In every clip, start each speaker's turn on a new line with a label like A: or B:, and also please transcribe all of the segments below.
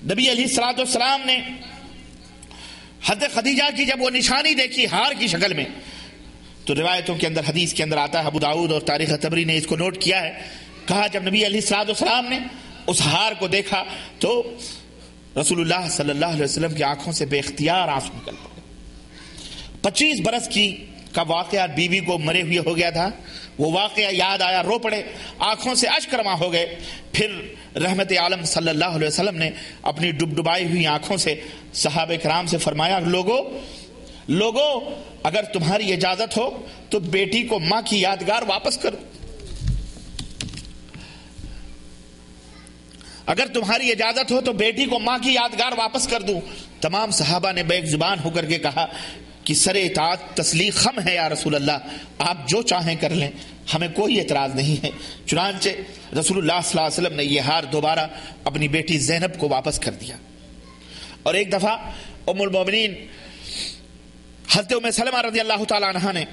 A: نبی علیہ الصلوۃ والسلام نے حضرت خدیجہ کی جب وہ نشانی دیکھی ہار کی شکل میں، تو روایتوں کے اندر، حدیث کے اندر آتا ہے، ابو داؤد اور تاریخ طبری نے اس کو نوٹ کیا ہے، کہا جب نبی علیہ الصلوۃ والسلام نے اس ہار کو دیکھا تو رسول اللہ صلی اللہ علیہ وسلم کی آنکھوں سے بے اختیار آنسو نکل پڑے۔ 25 برس کا واقعہ بیوی کو مرے ہوئے ہو گیا تھا، وہ واقعہ یاد آیا، رو پڑے، آنکھوں سے اشک رواں ہو گئے۔ پھر رحمت عالم صلی اللہ علیہ وسلم نے اپنی ڈبڈبائی ہوئی آنکھوں سے صحابہ کرام سے فرمایا، لوگو اگر تمہاری اجازت ہو تو بیٹی کو ماں کی یادگار واپس کرو، اگر تمہاری اجازت ہو تو بیٹی کو ماں کی یادگار واپس کر دوں۔ تمام صحابہ نے بیک زبان ہو کر کے کہا کہ سر اطاعت تسلیق خم ہے یا رسول اللہ، آپ جو چاہیں کر لیں، ہمیں کوئی اعتراض نہیں ہے۔ چنانچہ رسول اللہ صلی اللہ علیہ وسلم نے یہ ہار دوبارہ اپنی بیٹی زینب کو واپس کر دیا۔ اور ایک دفعہ ام المومنین حضرت ام سلمہ رضی اللہ تعالی عنہا نے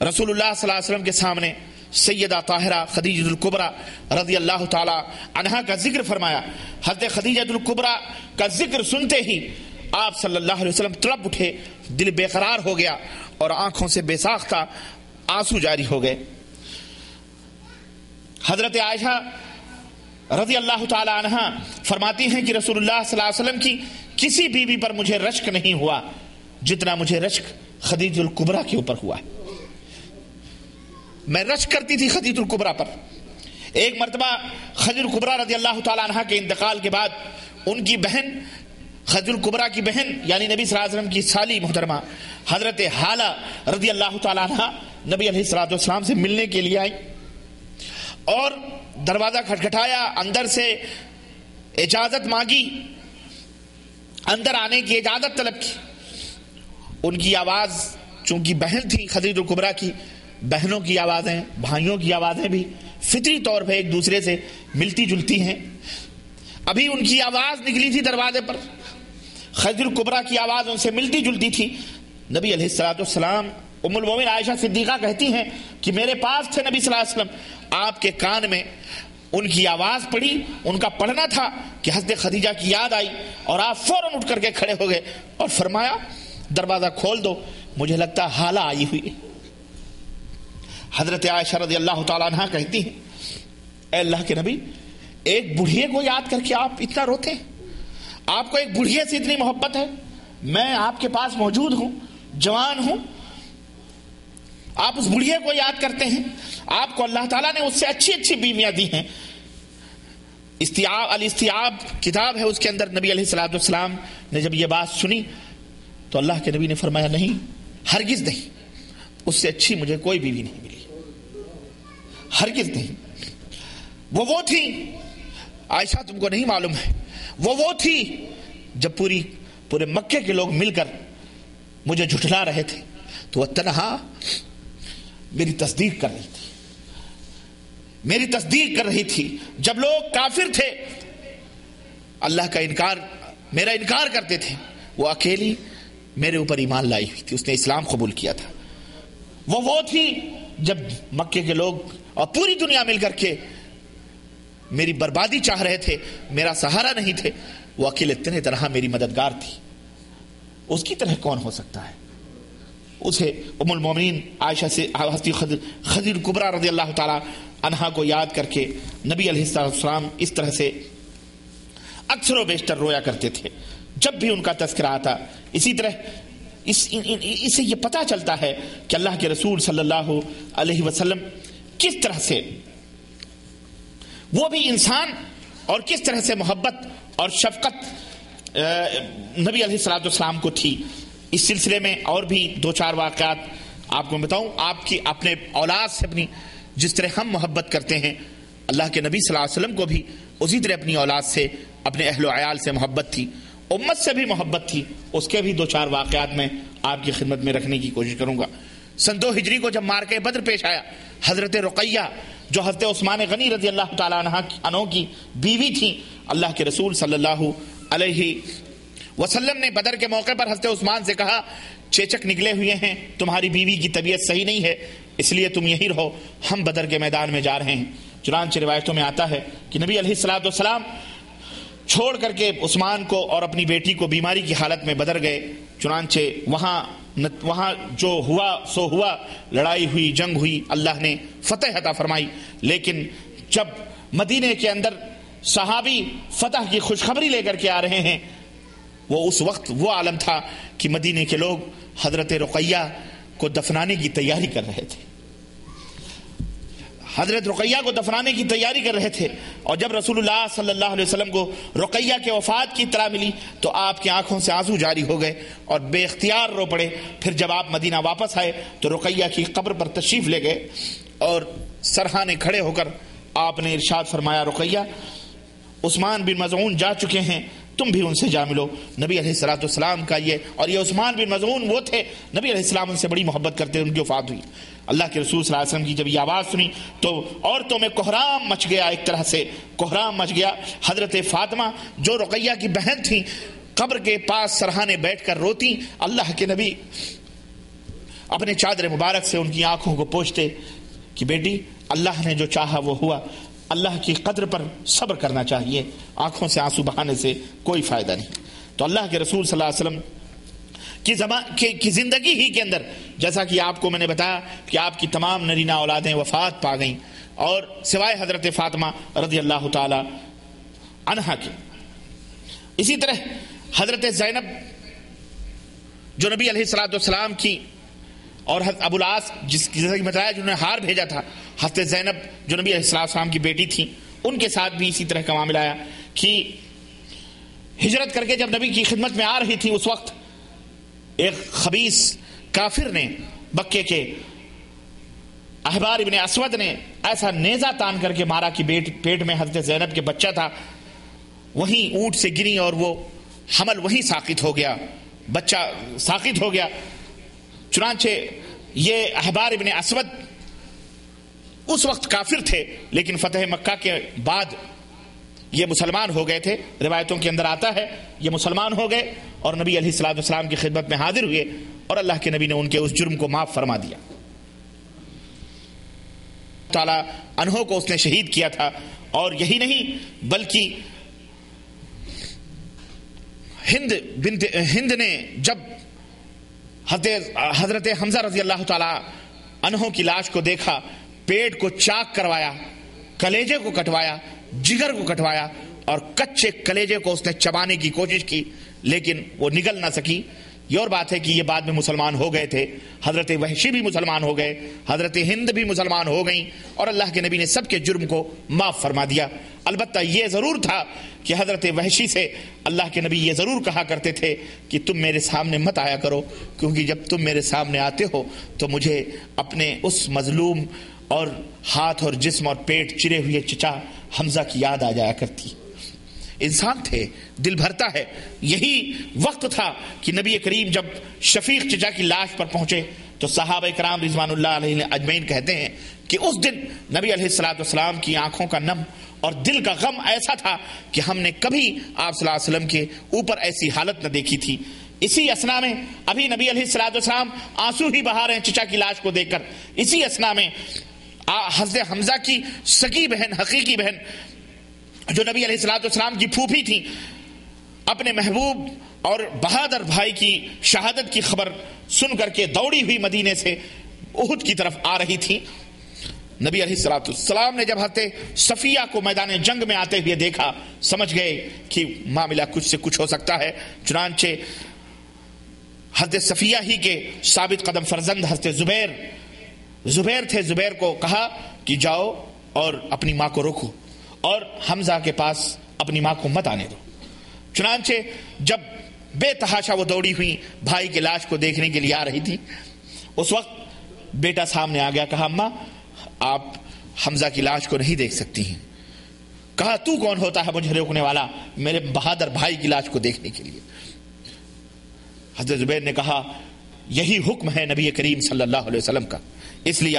A: رسول اللہ صلی اللہ علیہ وسلم کے سامنے سیدہ طاہرہ خدیجہ الکبریٰ رضی اللہ تعالی عنہا کا ذکر فرمایا۔ حضرت خدیجہ الکبریٰ کا ذکر سنتے ہی آپ صلی اللہ علیہ وسلم تڑپ اٹھے، دل بے قرار ہو گیا اور آنکھوں سے بے ساختہ آنسو جاری ہو گئے۔ حضرت عائشہ رضی اللہ تعالی عنہا فرماتی ہیں کہ رسول اللہ صلی اللہ علیہ وسلم کی کسی بیوی پر مجھے رشک نہیں ہوا جتنا مجھے رشک خدیجہ الکبریٰ کے اوپر ہوا ہے۔ میں رشک کرتی تھی خدیجہ الکبریٰ پر۔ ایک مرتبہ خدیجہ الکبریٰ رضی اللہ تعالی عنہا کے انتقال کے بعد ان کی بہن خدیجہ الکبریٰ کی بہن یعنی نبی صلی اللہ علیہ وسلم کی سالی محترمہ حضرت حالہ رضی اللہ تعالی عنہا نبی علیہ الصلوۃ والسلام سے ملنے کے لیے آئی اور دروازہ کھٹکھٹایا، اندر سے اجازت مانگی، اندر آنے کی اجازت طلب کی۔ ان کی آواز چونکہ بہن تھی خدیجہ الکبریٰ کی، بہنوں کی آوازیں، بھائیوں کی آوازیں بھی فطری طور پہ ایک دوسرے سے ملتی جلتی ہیں۔ ابھی ان کی آواز نکلی تھی دروازے پر، خدیجہ الکبریٰ کی آواز ان سے ملتی جلتی تھی۔ نبی علیہ الصلوۃ والسلام، ام المومنین عائشہ صدیقہ کہتی ہیں کہ میرے پاس تھے نبی صلی اللہ علیہ وسلم، آپ کے کان میں ان کی آواز پڑی، ان کا پڑھنا تھا کہ حضرت خدیجہ کی یاد آئی اور آپ فوراً اٹھ کر کے کھڑے ہو گئے اور فرمایا دروازہ کھول دو، مجھے لگتا حالہ آئی ہوئی۔ حضرت عائشہ رضی اللہ تعالیٰ عنہ کہتی ہیں، اے اللہ کے نبی، ایک بڑھیے کو یاد کر کے آپ اتنا روتے ہیں؟ آپ کو ایک بڑھیے سے اتنی محبت ہے؟ میں آپ کے پاس موجود ہوں، جوان ہوں، آپ اس بڑھیے کو یاد کرتے ہیں؟ آپ کو اللہ تعالیٰ نے اس سے اچھی اچھی بیویاں دی ہیں۔ الاستیعاب کتاب ہے، اس کے اندر نبی علیہ الصلوۃ والسلام نے جب یہ بات سنی تو اللہ کے نبی نے فرمایا نہیں، ہرگز نہیں، اس سے اچھی مجھے کوئی بیوی نہیں ملی، ہرگز نہیں۔ وہ تھی عائشہ، تم کو نہیں معلوم ہے، وہ تھی جب پورے مکے کے لوگ مل کر مجھے جھٹلا رہے تھے تو وہ تنہا میری تصدیق کر رہی تھی، میری تصدیق کر رہی تھی۔ جب لوگ کافر تھے، اللہ کا انکار، میرا انکار کرتے تھے، وہ اکیلی میرے اوپر ایمان لائی ہوئی تھی، اس نے اسلام قبول کیا تھا۔ وہ تھی جب مکے کے لوگ اور پوری دنیا مل کر کے میری بربادی چاہ رہے تھے، میرا سہارا نہیں تھے، وہ اکیلے اتنے طرح میری مددگار تھی۔ اس کی طرح کون ہو سکتا ہے؟ اسے ام المومنین عائشہ سے خدیجہ الکبریٰ رضی اللہ تعالی عنہا کو یاد کر کے نبی علیہ السلام اس طرح سے اکثر و بیشتر رویا کرتے تھے جب بھی ان کا تذکرہ آتا۔ اسی طرح اسے یہ پتہ چلتا ہے کہ اللہ کے رسول صلی اللہ علیہ وسلم کس طرح سے وہ بھی انسان اور کس طرح سے محبت اور شفقت نبی علیہ الصلوۃ والسلام کو تھی۔ اس سلسلے میں اور بھی 2-4 واقعات آپ کو بتاؤں۔ آپ کی اپنے اولاد سے اپنی جس طرح ہم محبت کرتے ہیں، اللہ کے نبی صلی اللہ علیہ وسلم کو بھی اسی طرح اپنی اولاد سے، اپنے اہل و عیال سے محبت تھی، امت سے بھی محبت تھی۔ اس کے بھی 2-4 واقعات میں آپ کی خدمت میں رکھنے کی کوشش کروں گا۔ سن 2 ہجری کو جب معرکہ بدر پیش آیا، حضرت رقیہ جو حضرت عثمان غنی رضی اللہ تعالیٰ عنہ کی بیوی تھی، اللہ کے رسول صلی اللہ علیہ وسلم نے بدر کے موقع پر حضرت عثمان سے کہا، چیچک نکلے ہوئے ہیں، تمہاری بیوی کی طبیعت صحیح نہیں ہے، اس لیے تم یہی رہو، ہم بدر کے میدان میں جا رہے ہیں۔ چنانچہ روایتوں میں آتا ہے کہ نبی علیہ الصلوۃ والسلام چھوڑ کر کے عثمان کو اور اپنی بیٹی کو بیماری کی حالت میں بدر گئے. چنانچہ وہاں جو ہوا سو ہوا، لڑائی ہوئی، جنگ ہوئی، اللہ نے فتح عطا فرمائی. لیکن جب مدینے کے اندر صحابی فتح کی خوشخبری لے کر کے آ رہے ہیں، وہ اس وقت وہ عالم تھا کہ مدینے کے لوگ حضرت رقیہ کو دفنانے کی تیاری کر رہے تھے. حضرت رقیہ کو دفنانے کی تیاری کر رہے تھے. اور جب رسول اللہ صلی اللہ علیہ وسلم کو رقیہ کے وفات کی اطلاع ملی تو آپ کی آنکھوں سے آنسو جاری ہو گئے اور بے اختیار رو پڑے. پھر جب آپ مدینہ واپس آئے تو رقیہ کی قبر پر تشریف لے گئے اور سرہانے کھڑے ہو کر آپ نے ارشاد فرمایا، رقیہ، عثمان بن مظعون جا چکے ہیں، تم بھی ان سے جا ملو. نبی علیہ السلام کا اور یہ عثمان بن مظعون وہ تھے، نبی علیہ السلام ان سے بڑی محبت کرتے، ان کی وفات ہوئی. اللہ کے رسول صلی اللہ علیہ وسلم کی جب یہ آواز سنی تو عورتوں میں کوہرام مچ گیا، ایک طرح سے کوہرام مچ گیا. حضرت فاطمہ جو رقیہ کی بہن تھیں قبر کے پاس سرہانے بیٹھ کر روتی. اللہ کے نبی اپنے چادر مبارک سے ان کی آنکھوں کو پوچھتے کہ بیٹی، اللہ نے جو چاہا وہ ہوا، اللہ کی قدر پر صبر کرنا چاہیے، آنکھوں سے آنسو بہانے سے کوئی فائدہ نہیں. تو اللہ کے رسول صلی اللہ علیہ وسلم کی زندگی ہی کے اندر، جیسا کہ آپ کو میں نے بتایا کہ آپ کی تمام نرینہ اولادیں وفات پا گئیں اور سوائے حضرت فاطمہ رضی اللہ تعالی عنہا کے. اسی طرح حضرت زینب جو نبی علیہ السلام کی اور ابو العاص جیسا کہ بتایا جنہوں نے ہار بھیجا تھا، حضرت زینب جو نبی علیہ السلام کی بیٹی تھی، ان کے ساتھ بھی اسی طرح کا معاملہ آیا کہ ہجرت کر کے جب نبی کی خدمت میں آ رہی تھی اس وقت ایک خبیث کافر نے، مکے کے احبار ابن اسود نے ایسا نیزہ تان کر کے مارا کہ پیٹ میں حضرت زینب کے بچہ تھا، وہیں اونٹ سے گری اور وہ حمل وہیں ساقط ہو گیا، بچہ ساقط ہو گیا. چنانچہ یہ احبار ابن اسود اس وقت کافر تھے لیکن فتح مکہ کے بعد یہ مسلمان ہو گئے تھے. روایتوں کے اندر آتا ہے یہ مسلمان ہو گئے اور نبی علیہ السلام کی خدمت میں حاضر ہوئے اور اللہ کے نبی نے ان کے اس جرم کو معاف فرما دیا. تعالیٰ انہوں کو اس نے شہید کیا تھا. اور یہی نہیں بلکہ ہند نے جب حضرت حمزہ رضی اللہ تعالی عنہ کی لاش کو دیکھا، پیٹ کو چاک کروایا، کلیجے کو کٹوایا، جگر کو کٹوایا اور کچے کلیجے کو اس نے چبانے کی کوشش کی لیکن وہ نگل نہ سکی. یہ اور بات ہے کہ یہ بعد میں مسلمان ہو گئے تھے. حضرت وحشی بھی مسلمان ہو گئے، حضرت ہند بھی مسلمان ہو گئیں اور اللہ کے نبی نے سب کے جرم کو معاف فرما دیا. البتہ یہ ضرور تھا کہ حضرت وحشی سے اللہ کے نبی یہ ضرور کہا کرتے تھے کہ تم میرے سامنے مت آیا کرو، کیونکہ جب تم میرے سامنے آتے ہو تو مجھے اپنے اس مظلوم اور ہاتھ اور جسم اور پیٹ چرے ہوئے چچا حمزہ کی یاد آ جایا کرتی. انسان تھے، دل بھرتا ہے. یہی وقت تھا کہ نبی کریم جب شفیق چچا کی لاش پر پہنچے تو صحابہ کرام رضوان اللہ علیہ اجمعین کہتے ہیں کہ اس دن نبی علیہ السلام کی آنکھوں کا نم اور دل کا غم ایسا تھا کہ ہم نے کبھی آپ صلی اللہ علیہ وسلم کے اوپر ایسی حالت نہ دیکھی تھی. اسی اسنا میں ابھی نبی علیہ السلام آنسو ہی بہا رہے ہیں چچا کی لاش کو دیکھ کر. اسی اسنا میں حضرت حمزہ کی سگی بہن، حقیقی بہن جو نبی علیہ السلام کی پھوپھی تھی، اپنے محبوب اور بہادر بھائی کی شہادت کی خبر سن کر کے دوڑی ہوئی مدینے سے احد کی طرف آ رہی تھی. نبی علیہ السلام نے جب حضرت صفیہ کو میدان جنگ میں آتے ہوئے دیکھا، سمجھ گئے کہ معاملہ کچھ سے کچھ ہو سکتا ہے. چنانچہ حضرت صفیہ ہی کے ثابت قدم فرزند حضرت زبیر تھے، زبیر کو کہا کہ جاؤ اور اپنی ماں کو روکو اور حمزہ کے پاس اپنی ماں کو مت آنے دو. چنانچہ جب بے تحاشا وہ دوڑی ہوئی بھائی کی لاش کو دیکھنے کے لیے آ رہی تھی، اس وقت بیٹا سامنے آ گیا. کہا اماں آپ حمزہ کی لاش کو نہیں دیکھ سکتی ہیں. کہا تو کون ہوتا ہے مجھے روکنے والا میرے بہادر بھائی کی لاش کو دیکھنے کے لیے؟ حضرت زبیر نے کہا یہی حکم ہے نبی کریم صلی اللہ علیہ وسلم کا، اس لیے